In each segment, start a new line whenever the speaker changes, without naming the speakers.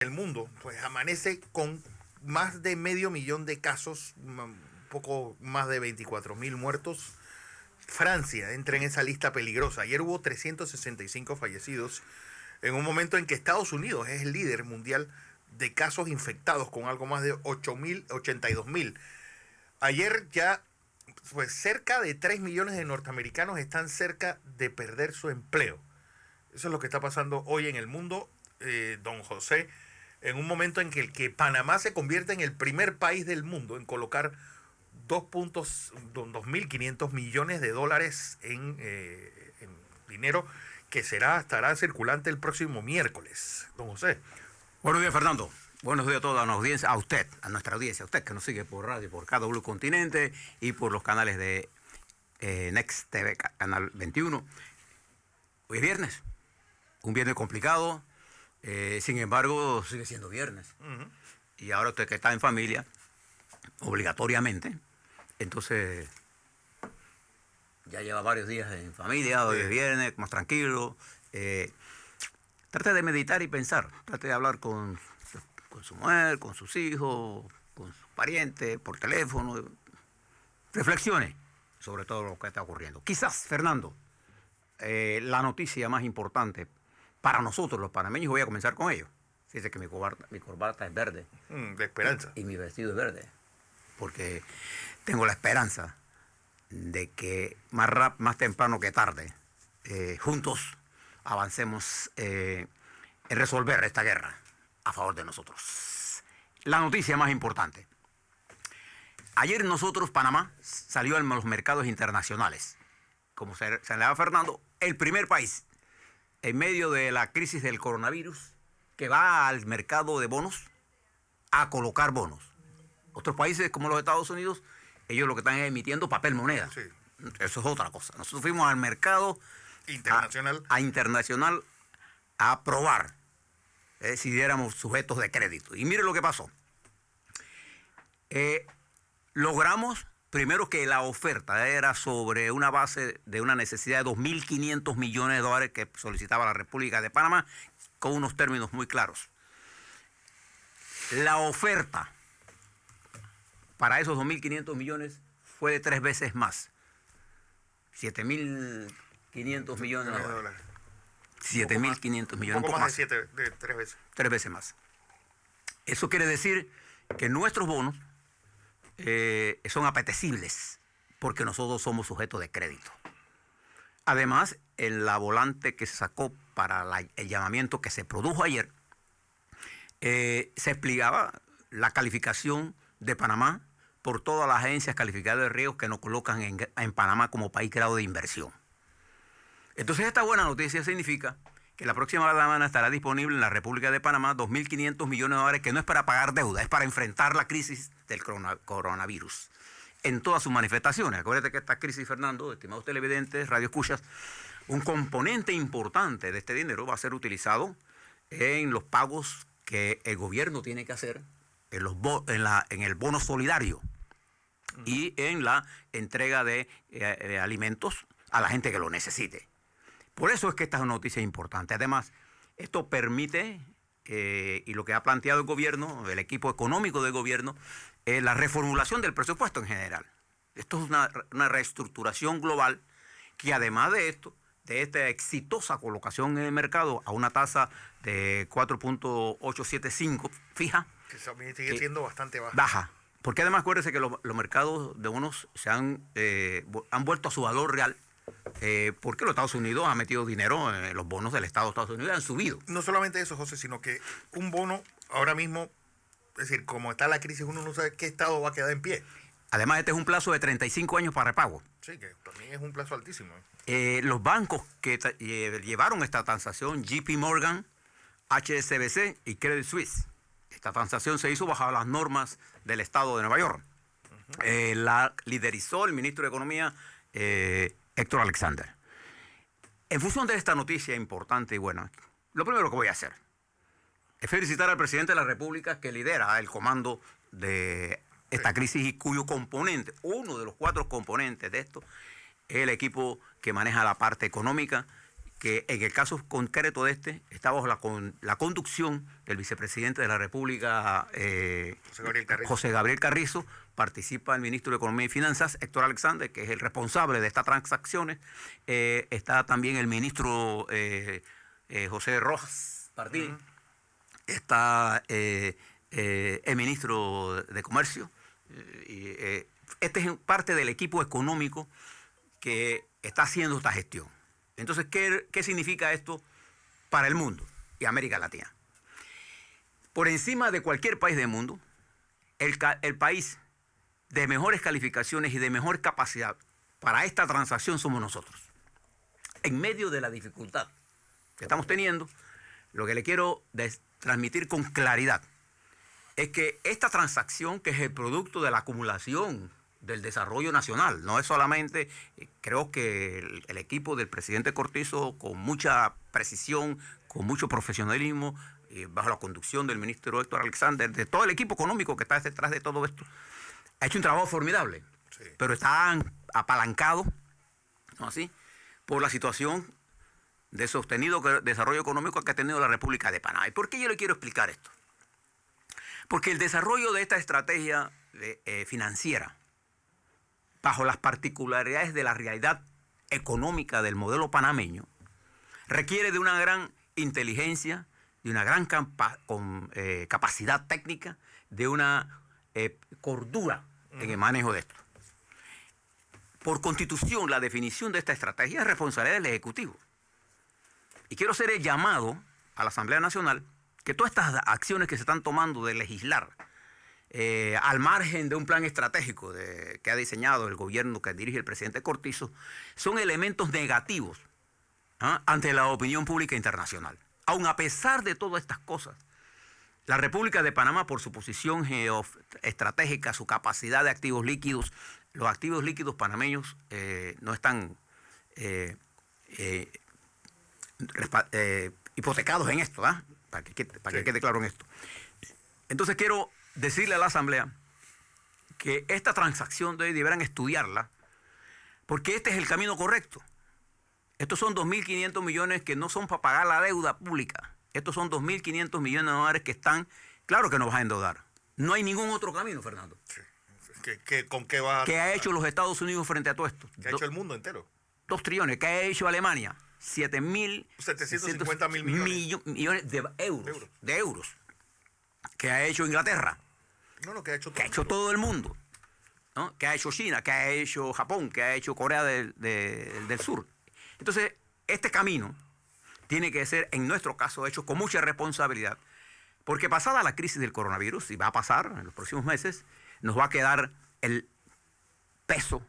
El mundo pues amanece con más de medio millón de casos, un poco más de 24.000 muertos. Francia entra en esa lista peligrosa. Ayer hubo 365 fallecidos en un momento en que Estados Unidos es el líder mundial de casos infectados con algo más de 82.000. Ayer ya pues cerca de 3 millones de norteamericanos están cerca de perder su empleo. Eso es lo que está pasando hoy en el mundo, don José, en un momento en que Panamá se convierte en el primer país del mundo en colocar 2.500 millones de dólares en dinero que estará circulante el próximo miércoles. Don José.
Buenos días, Fernando. Buenos días a toda la audiencia, a usted, a nuestra audiencia, a usted que nos sigue por radio, por KW Continente y por los canales de Next TV, Canal 21. Hoy es viernes, un viernes complicado, sin embargo sigue siendo viernes. Y ahora usted que está en familia, obligatoriamente, entonces ya lleva varios días en familia, hoy es viernes, más tranquilo. Trate de meditar y pensar, trate de hablar con su mujer, con sus hijos, con sus parientes, por teléfono. Reflexione sobre todo lo que está ocurriendo. Quizás, Fernando, la noticia más importante para nosotros los panameños, voy a comenzar con ello. Fíjese que mi corbata es verde.
De esperanza.
Y mi vestido es verde. Porque tengo la esperanza de que más temprano que tarde, juntos avancemos en resolver esta guerra a favor de nosotros. La noticia más importante. Ayer nosotros, Panamá, salió en los mercados internacionales. Como señalaba Fernando, el primer país en medio de la crisis del coronavirus que va al mercado de bonos a colocar bonos. Otros países como los Estados Unidos, ellos lo que están es emitiendo papel moneda.
Sí.
Eso es otra cosa. Nosotros fuimos al mercado
internacional
internacional a probar si éramos sujetos de crédito. Y mire lo que pasó. Logramos primero que la oferta era sobre una base de una necesidad de 2.500 millones de dólares que solicitaba la República de Panamá con unos términos muy claros. La oferta para esos 2.500 millones fue de 3 veces más. 7.500 millones de dólares. 7.500 millones.
Un poco más de 3 veces.
3 veces más. Eso quiere decir que nuestros bonos son apetecibles porque nosotros somos sujetos de crédito. Además, en la volante que se sacó para el llamamiento que se produjo ayer, se explicaba la calificación de Panamá por todas las agencias calificadas de riesgo que nos colocan en Panamá como país creado de inversión. Entonces, esta buena noticia significa que la próxima semana estará disponible en la República de Panamá 2.500 millones de dólares, que no es para pagar deuda, es para enfrentar la crisis del coronavirus en todas sus manifestaciones. Acuérdate que esta crisis, Fernando, estimados televidentes, radioescuchas, un componente importante de este dinero va a ser utilizado en los pagos que el gobierno tiene que hacer en el bono solidario y en la entrega de alimentos a la gente que lo necesite. Por eso es que esta es una noticia importante. Además, esto permite, y lo que ha planteado el gobierno, el equipo económico del gobierno, la reformulación del presupuesto en general. Esto es una reestructuración global que, además de esto, de esta exitosa colocación en el mercado a una tasa de 4.875 fija.
Que también sigue siendo bastante baja.
Baja. Porque además acuérdense que los mercados de bonos se han vuelto a su valor real. Porque los Estados Unidos han metido dinero en los bonos del Estado de Estados Unidos y han subido.
No solamente eso, José, sino que un bono ahora mismo, es decir, como está la crisis, uno no sabe qué Estado va a quedar en pie.
Además, este es un plazo de 35 años para repago.
Sí, que también es un plazo altísimo.
Los bancos que llevaron esta transacción, JP Morgan, HSBC y Credit Suisse. Esta transacción se hizo bajo las normas del Estado de Nueva York. La liderizó el ministro de Economía, Héctor Alexander. En función de esta noticia importante y buena, lo primero que voy a hacer es felicitar al presidente de la República que lidera el comando de esta crisis y cuyo componente, uno de los 4 componentes de esto, es el equipo que maneja la parte económica que en el caso concreto de este está bajo la conducción del vicepresidente de la República, José Gabriel Carrizo. Participa el ministro de Economía y Finanzas, Héctor Alexander, que es el responsable de estas transacciones. Está también el ministro José Rojas Martínez. Está el ministro de Comercio. Este es parte del equipo económico que está haciendo esta gestión. Entonces, ¿qué significa esto para el mundo y América Latina? Por encima de cualquier país del mundo, el país de mejores calificaciones y de mejor capacidad para esta transacción somos nosotros. En medio de la dificultad que estamos teniendo, lo que le quiero transmitir con claridad es que esta transacción, que es el producto de la acumulación del desarrollo nacional, no es solamente, creo que el equipo del presidente Cortizo, con mucha precisión, con mucho profesionalismo, bajo la conducción del ministro Héctor Alexander, de todo el equipo económico que está detrás de todo esto, ha hecho un trabajo formidable, sí, pero están apalancados, ¿no así?, por la situación de sostenido desarrollo económico que ha tenido la República de Panamá. ¿Y por qué yo le quiero explicar esto? Porque el desarrollo de esta estrategia financiera, bajo las particularidades de la realidad económica del modelo panameño, requiere de una gran inteligencia, de una gran capacidad técnica, de una cordura en el manejo de esto. Por constitución, la definición de esta estrategia es responsabilidad del Ejecutivo. Y quiero hacer el llamado a la Asamblea Nacional que todas estas acciones que se están tomando de legislar al margen de un plan estratégico que ha diseñado el gobierno que dirige el presidente Cortizo, son elementos negativos ante la opinión pública internacional. Aun a pesar de todas estas cosas, la República de Panamá, por su posición geoestratégica, su capacidad de activos líquidos, los activos líquidos panameños no están hipotecados en esto, para que quede claro en esto. Entonces quiero decirle a la Asamblea que esta transacción de hoy deberán estudiarla, porque este es el camino correcto. Estos son 2.500 millones que no son para pagar la deuda pública. Estos son 2.500 millones de dólares que están, claro que nos vas a endeudar. No hay ningún otro camino, Fernando.
Sí. ¿Con qué va?
¿Qué ha hecho los Estados Unidos frente a todo esto?
¿Qué ha hecho el mundo entero?
2 trillones. ¿Qué ha hecho Alemania?
750 mil
millones de euros. ¿Qué ha hecho Inglaterra?
Que ha hecho todo,
¿Qué ha hecho todo el mundo? ¿No? ¿Qué ha hecho China? ¿Qué ha hecho Japón? ¿Qué ha hecho Corea del Sur? Entonces, este camino tiene que ser, en nuestro caso, hecho con mucha responsabilidad, porque pasada la crisis del coronavirus, y va a pasar en los próximos meses, nos va a quedar el peso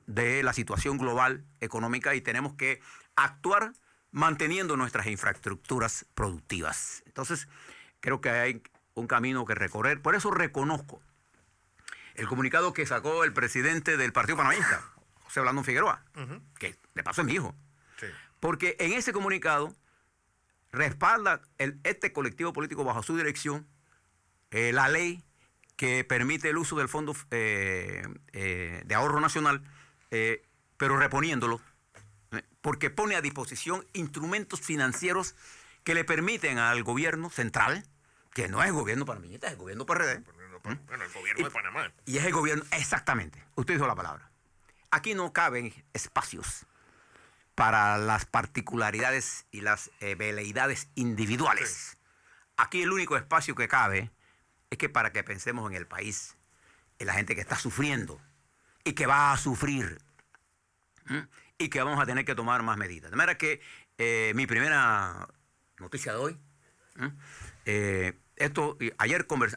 de la situación global económica y tenemos que actuar manteniendo nuestras infraestructuras productivas. Entonces, creo que hay un camino que recorrer. Por eso reconozco el comunicado que sacó el presidente del Partido Panameñista, José Blandón Figueroa, que de paso es mi hijo. Sí. Porque en ese comunicado respalda este colectivo político bajo su dirección la ley que permite el uso del Fondo de Ahorro Nacional, pero reponiéndolo, porque pone a disposición instrumentos financieros que le permiten al gobierno central, que no es el gobierno panameñista, es el gobierno PRD.
Bueno, el gobierno de Panamá.
Y es el gobierno, exactamente, usted dijo la palabra. Aquí no caben espacios para las particularidades y las veleidades individuales. Sí. Aquí el único espacio que cabe es que para que pensemos en el país, en la gente que está sufriendo y que va a sufrir y que vamos a tener que tomar más medidas. De manera que mi primera noticia de hoy,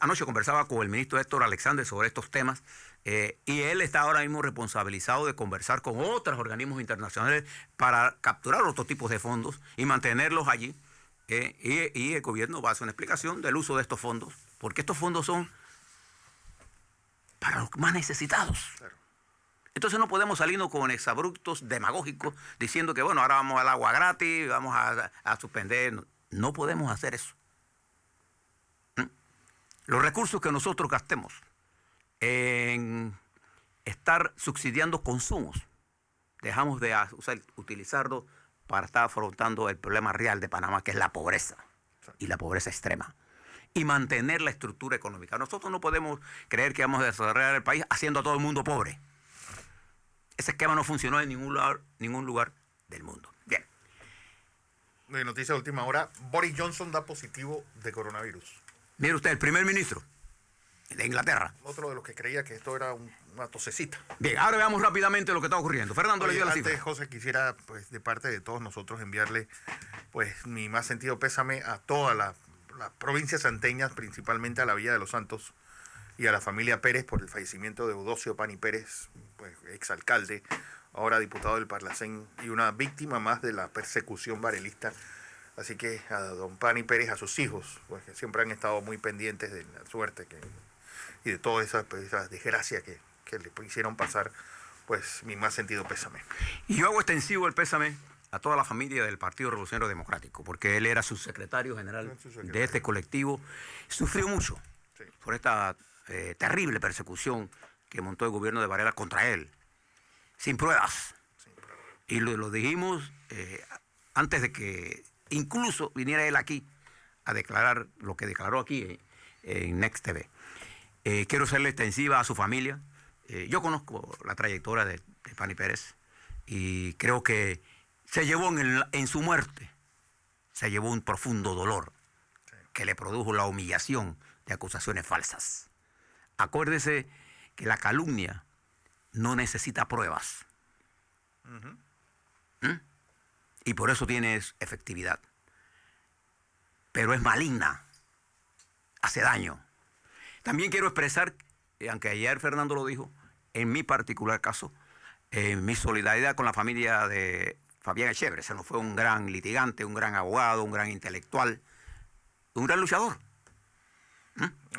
anoche conversaba con el ministro Héctor Alexander sobre estos temas y él está ahora mismo responsabilizado de conversar con otros organismos internacionales para capturar otros tipos de fondos y mantenerlos allí. Y el gobierno va a hacer una explicación del uso de estos fondos, porque estos fondos son para los más necesitados. Claro. Entonces no podemos salirnos con exabruptos demagógicos diciendo que, bueno, ahora vamos al agua gratis, vamos a suspender. No podemos hacer eso. Los recursos que nosotros gastemos en estar subsidiando consumos, dejamos de utilizarlos para estar afrontando el problema real de Panamá, que es la pobreza, y la pobreza extrema, y mantener la estructura económica. Nosotros no podemos creer que vamos a desarrollar el país haciendo a todo el mundo pobre. Ese esquema no funcionó en ningún lugar del mundo. Bien.
De noticia de última hora, Boris Johnson da positivo de coronavirus.
Mire usted, el primer ministro de Inglaterra.
Otro de los que creía que esto era una tosecita.
Bien, ahora veamos rápidamente lo que está ocurriendo. Fernando le dio la cifra.
Antes, José, quisiera, pues, de parte de todos nosotros enviarle, pues, mi más sentido pésame a todas las provincias santeñas, principalmente a la Villa de los Santos y a la familia Pérez por el fallecimiento de Eudocio Pani Pérez, pues, exalcalde, ahora diputado del Parlacén y una víctima más de la persecución varelista. Así que a don Pani Pérez, a sus hijos, pues, que siempre han estado muy pendientes de la suerte y de toda esa desgracia que le hicieron pasar, pues mi más sentido pésame.
Y yo hago extensivo el pésame a toda la familia del Partido Revolucionario Democrático, porque él era subsecretario general de este colectivo. Sufrió mucho por esta terrible persecución que montó el gobierno de Varela contra él, sin pruebas. Y lo dijimos antes de que incluso viniera él aquí a declarar lo que declaró aquí en Next TV. Quiero serle extensiva a su familia. Yo conozco la trayectoria de Pani Pérez y creo que se llevó en su muerte, se llevó un profundo dolor que le produjo la humillación de acusaciones falsas. Acuérdese que la calumnia no necesita pruebas. Y por eso tiene efectividad. Pero es maligna, hace daño. También quiero expresar, aunque ayer Fernando lo dijo, en mi particular caso, mi solidaridad con la familia de Fabián Echévere. Se nos fue un gran litigante, un gran abogado, un gran intelectual, un gran luchador.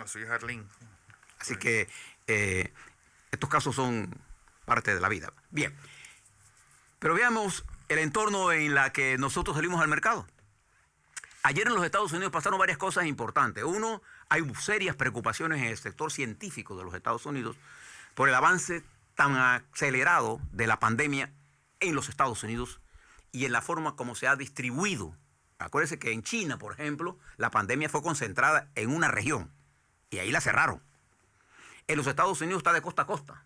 Así es, Arlín.
Así que estos casos son parte de la vida. Bien, pero veamos el entorno en la que nosotros salimos al mercado. Ayer en los Estados Unidos pasaron varias cosas importantes. Uno, hay serias preocupaciones en el sector científico de los Estados Unidos por el avance tan acelerado de la pandemia en los Estados Unidos y en la forma como se ha distribuido. Acuérdense que en China, por ejemplo, la pandemia fue concentrada en una región y ahí la cerraron. En los Estados Unidos está de costa a costa.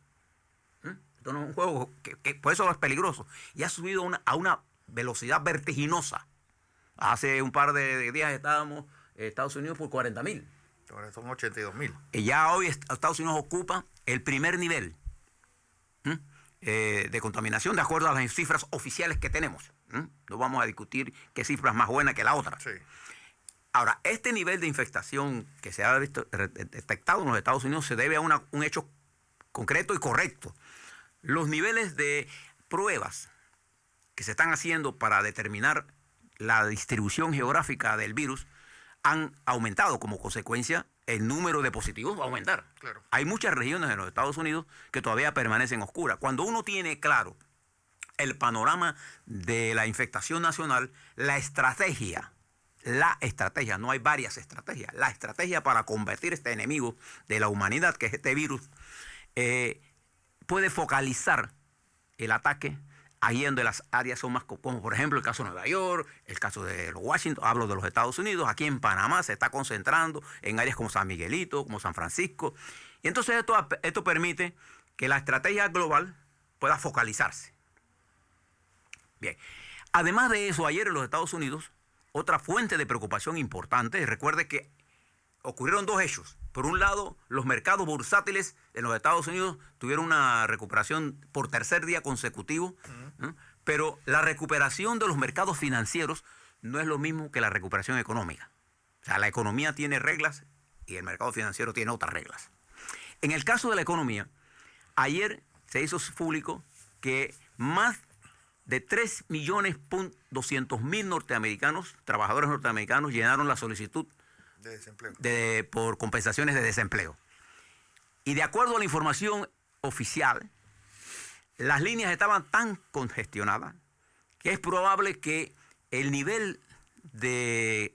Esto no es un juego que por eso es peligroso. Y ha subido a una velocidad vertiginosa. Hace un par de días estábamos en Estados Unidos por 40,000.
Ahora son 82,000.
Y ya hoy Estados Unidos ocupa el primer nivel de contaminación de acuerdo a las cifras oficiales que tenemos. No vamos a discutir qué cifra es más buena que la otra.
Sí.
Ahora, este nivel de infectación que se ha detectado en los Estados Unidos se debe a un hecho concreto y correcto. Los niveles de pruebas que se están haciendo para determinar la distribución geográfica del virus han aumentado. Como consecuencia, el número de positivos va a aumentar.
Claro.
Hay muchas regiones de los Estados Unidos que todavía permanecen oscuras. Cuando uno tiene claro el panorama de la infectación nacional, la estrategia, no hay varias estrategias, la estrategia para combatir este enemigo de la humanidad, que es este virus, puede focalizar el ataque ahí donde las áreas son más, como por ejemplo el caso de Nueva York, el caso de Washington, hablo de los Estados Unidos, aquí en Panamá se está concentrando en áreas como San Miguelito, como San Francisco. Y entonces esto permite que la estrategia global pueda focalizarse. Bien, además de eso, ayer en los Estados Unidos, otra fuente de preocupación importante, recuerde que ocurrieron dos hechos. Por un lado, los mercados bursátiles en los Estados Unidos tuvieron una recuperación por tercer día consecutivo, pero la recuperación de los mercados financieros no es lo mismo que la recuperación económica. O sea, la economía tiene reglas y el mercado financiero tiene otras reglas. En el caso de la economía, ayer se hizo público que más de 3.200.000 norteamericanos, trabajadores norteamericanos, llenaron la solicitud
de desempleo
por compensaciones de desempleo. Y de acuerdo a la información oficial, las líneas estaban tan congestionadas que es probable que el nivel de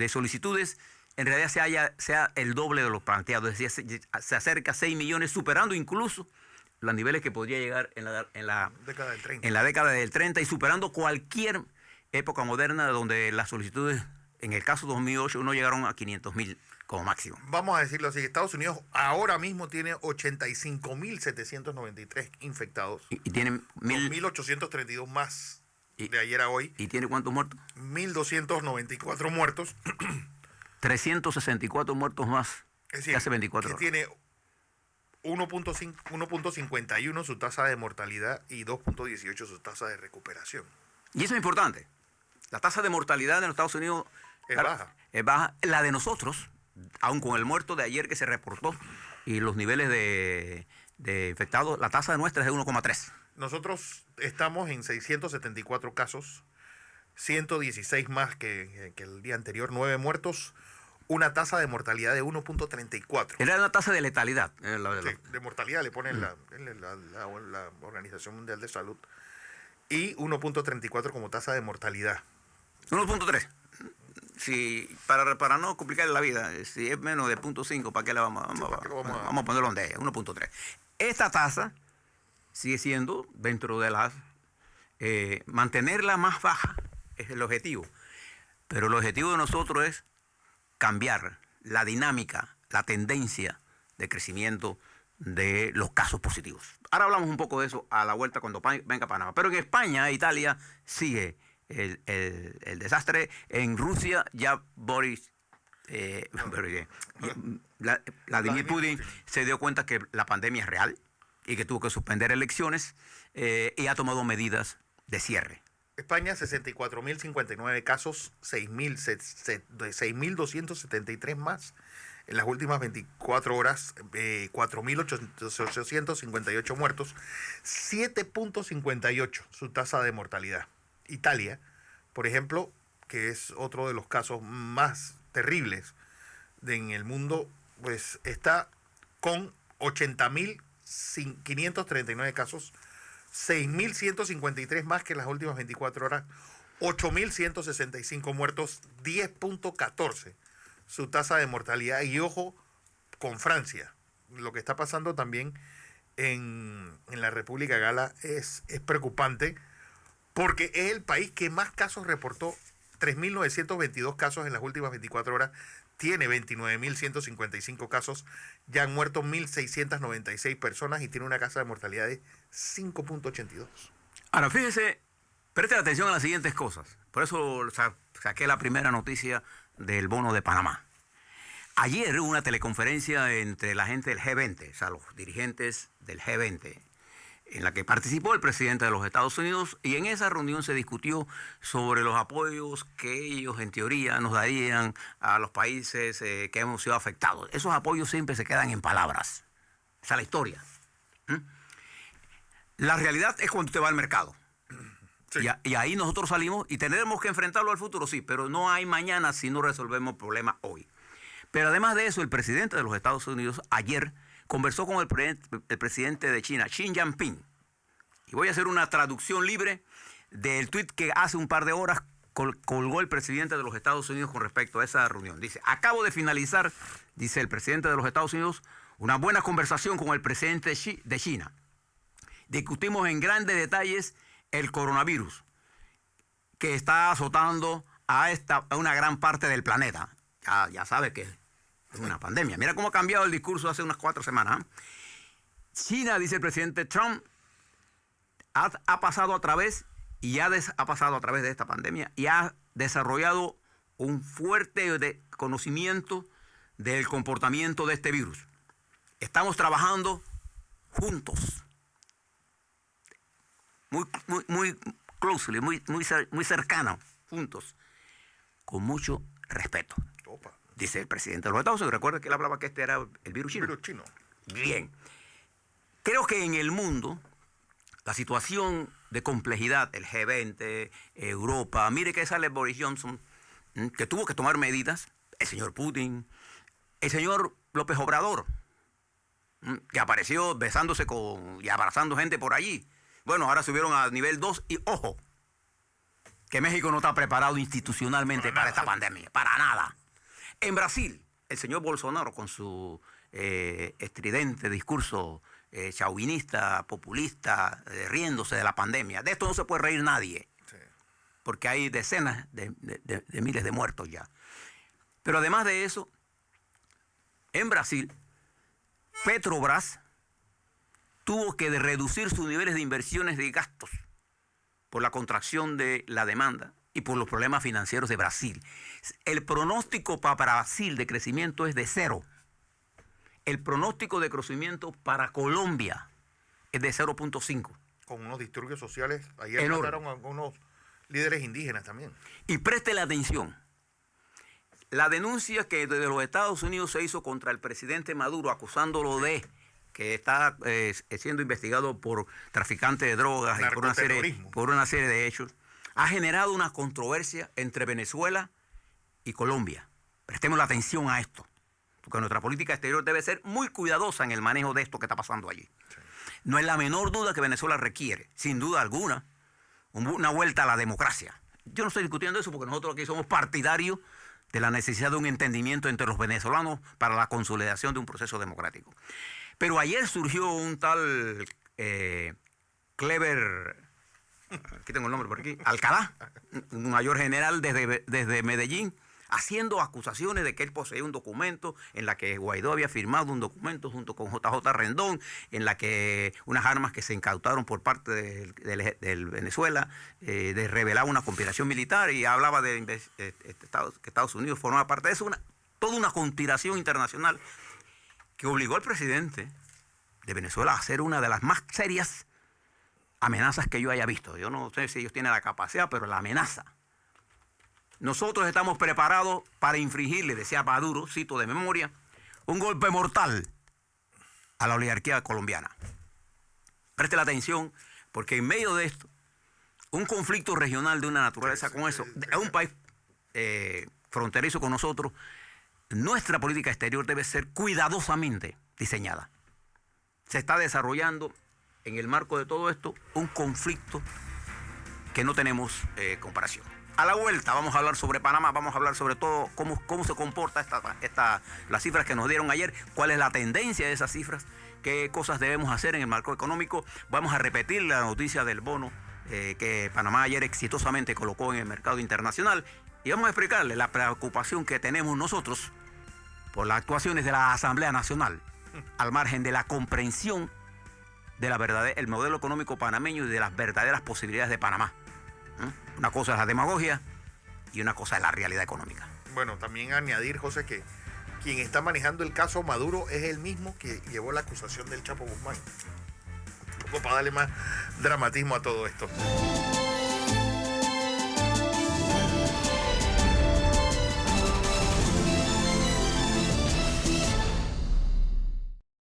solicitudes en realidad sea el doble de lo planteado. Es decir, se acerca a 6 millones, superando incluso los niveles que podría llegar
Década del 30.
en la década del 30 y superando cualquier época moderna donde las solicitudes, en el caso 2008, no llegaron a 500.000 como máximo.
Vamos a decirlo así, Estados Unidos ahora mismo tiene 85.793 infectados.
Y tienen
1.832 más de ayer a hoy.
¿Y tiene cuántos muertos?
1.294 muertos.
364 muertos más
Es decir,
que hace 24
que
horas.
tiene 1.51 su tasa de mortalidad y 2.18 su tasa de recuperación.
Y eso es importante. La tasa de mortalidad en los Estados Unidos
Es baja.
Es baja. La de nosotros, aun con el muerto de ayer que se reportó y los niveles de infectados, la tasa nuestra es de 1,3.
Nosotros estamos en 674 casos, 116 más que el día anterior, 9 muertos, una tasa de mortalidad de 1.34.
Era una tasa de letalidad.
Sí, de mortalidad le ponen la Organización Mundial de Salud. Y 1.34 como tasa de mortalidad.
1.3. Si, para no complicar la vida, si es menos de 0.5, ¿para qué le vamos a ponerlo donde es? 1.3. Esta tasa sigue siendo dentro de las... mantenerla más baja es el objetivo. Pero el objetivo de nosotros es cambiar la dinámica, la tendencia de crecimiento de los casos positivos. Ahora hablamos un poco de eso a la vuelta cuando venga a Panamá. Pero en España e Italia sigue el desastre. En Rusia ya Vladimir Putin se dio cuenta que la pandemia es real y que tuvo que suspender elecciones y ha tomado medidas de cierre.
España, 64.059 casos, 6.273 más. En las últimas 24 horas, 4.858 muertos, 7.58 su tasa de mortalidad. Italia, por ejemplo, que es otro de los casos más terribles en el mundo, pues está con 80.539 casos, 6.153 más que en las últimas 24 horas, 8.165 muertos, 10.14 su tasa de mortalidad. Y ojo con Francia, lo que está pasando también en la República Gala es preocupante, porque es el país que más casos reportó, 3.922 casos en las últimas 24 horas, tiene 29.155 casos, ya han muerto 1.696 personas y tiene una tasa de mortalidad de 5.82.
Ahora, fíjese, preste atención a las siguientes cosas. Por eso saqué la primera noticia del bono de Panamá. Ayer hubo una teleconferencia entre la gente del G20, o sea, los dirigentes del G20, en la que participó el presidente de los Estados Unidos, y en esa reunión se discutió sobre los apoyos que ellos en teoría nos darían a los países que hemos sido afectados. Esos apoyos siempre se quedan en palabras. Esa es la historia. La realidad es cuando usted va al mercado. Sí. Y ahí nosotros salimos y tenemos que enfrentarlo al futuro, sí, pero no hay mañana si no resolvemos el problema hoy. Pero además de eso, el presidente de los Estados Unidos ayer conversó con el presidente de China, Xi Jinping. Y voy a hacer una traducción libre del tuit que hace un par de horas colgó el presidente de los Estados Unidos con respecto a esa reunión. Dice, acabo de finalizar, dice el presidente de los Estados Unidos, una buena conversación con el presidente de China. Discutimos en grandes detalles el coronavirus que está azotando a una gran parte del planeta. Ya sabe que es una pandemia. Mira cómo ha cambiado el discurso hace unas 4 semanas. China, dice el presidente Trump, ha pasado a través ha pasado a través de esta pandemia y ha desarrollado un fuerte conocimiento del comportamiento de este virus. Estamos trabajando juntos, muy closely, muy cercano, juntos, con mucho respeto.
Opa.
Dice el presidente de los Estados Unidos. Recuerda que él hablaba que este era el virus chino.
El virus chino.
Bien. Creo que en el mundo la situación de complejidad, el G20, Europa, mire que sale Boris Johnson, que tuvo que tomar medidas, el señor Putin, el señor López Obrador, que apareció besándose y abrazando gente por allí. Bueno, ahora subieron a nivel 2 y ojo, que México no está preparado institucionalmente para esta pandemia, para nada. En Brasil, el señor Bolsonaro con su estridente discurso chauvinista, populista, riéndose de la pandemia. De esto no se puede reír nadie, sí, porque hay decenas de miles de muertos ya. Pero además de eso, en Brasil, Petrobras tuvo que reducir sus niveles de inversiones de gastos por la contracción de la demanda y por los problemas financieros de Brasil. El pronóstico para Brasil de crecimiento es de 0. El pronóstico de crecimiento para Colombia es de 0.5.
Con unos disturbios sociales. Ayer mataron a algunos líderes indígenas también.
Y préstele atención. La denuncia que desde los Estados Unidos se hizo contra el presidente Maduro, acusándolo de que está siendo investigado por traficante de drogas y por una serie de hechos, ha generado una controversia entre Venezuela y Colombia. Prestemos la atención a esto, porque nuestra política exterior debe ser muy cuidadosa en el manejo de esto que está pasando allí. Sí. No hay la menor duda que Venezuela requiere, sin duda alguna, una vuelta a la democracia. Yo no estoy discutiendo eso porque nosotros aquí somos partidarios de la necesidad de un entendimiento entre los venezolanos para la consolidación de un proceso democrático. Pero ayer surgió un tal Clever, aquí tengo el nombre por aquí, Alcalá, un mayor general desde Medellín, haciendo acusaciones de que él poseía un documento en la que Guaidó había firmado un documento junto con JJ Rendón, en la que unas armas que se incautaron por parte del Venezuela, de revelar una conspiración militar, y hablaba de que Estados Unidos formaba parte de eso, toda una conspiración internacional que obligó al presidente de Venezuela a hacer una de las más serias amenazas que yo haya visto. Yo no sé si ellos tienen la capacidad, pero la amenaza. Nosotros estamos preparados para infringirle, decía Maduro, cito de memoria, un golpe mortal a la oligarquía colombiana. Preste la atención, porque en medio de esto, un conflicto regional de una naturaleza como eso, a un país fronterizo con nosotros, nuestra política exterior debe ser cuidadosamente diseñada. Se está desarrollando en el marco de todo esto un conflicto que no tenemos comparación. A la vuelta vamos a hablar sobre Panamá, vamos a hablar sobre todo cómo se comporta las cifras que nos dieron ayer, cuál es la tendencia de esas cifras, qué cosas debemos hacer en el marco económico. Vamos a repetir la noticia del bono que Panamá ayer exitosamente colocó en el mercado internacional, y vamos a explicarle la preocupación que tenemos nosotros por las actuaciones de la Asamblea Nacional, al margen de la comprensión del modelo económico panameño y de las verdaderas posibilidades de Panamá. Una cosa es la demagogia y una cosa es la realidad económica.
Bueno, también añadir, José, que quien está manejando el caso Maduro es el mismo que llevó la acusación del Chapo Guzmán. Un poco para darle más dramatismo a todo esto.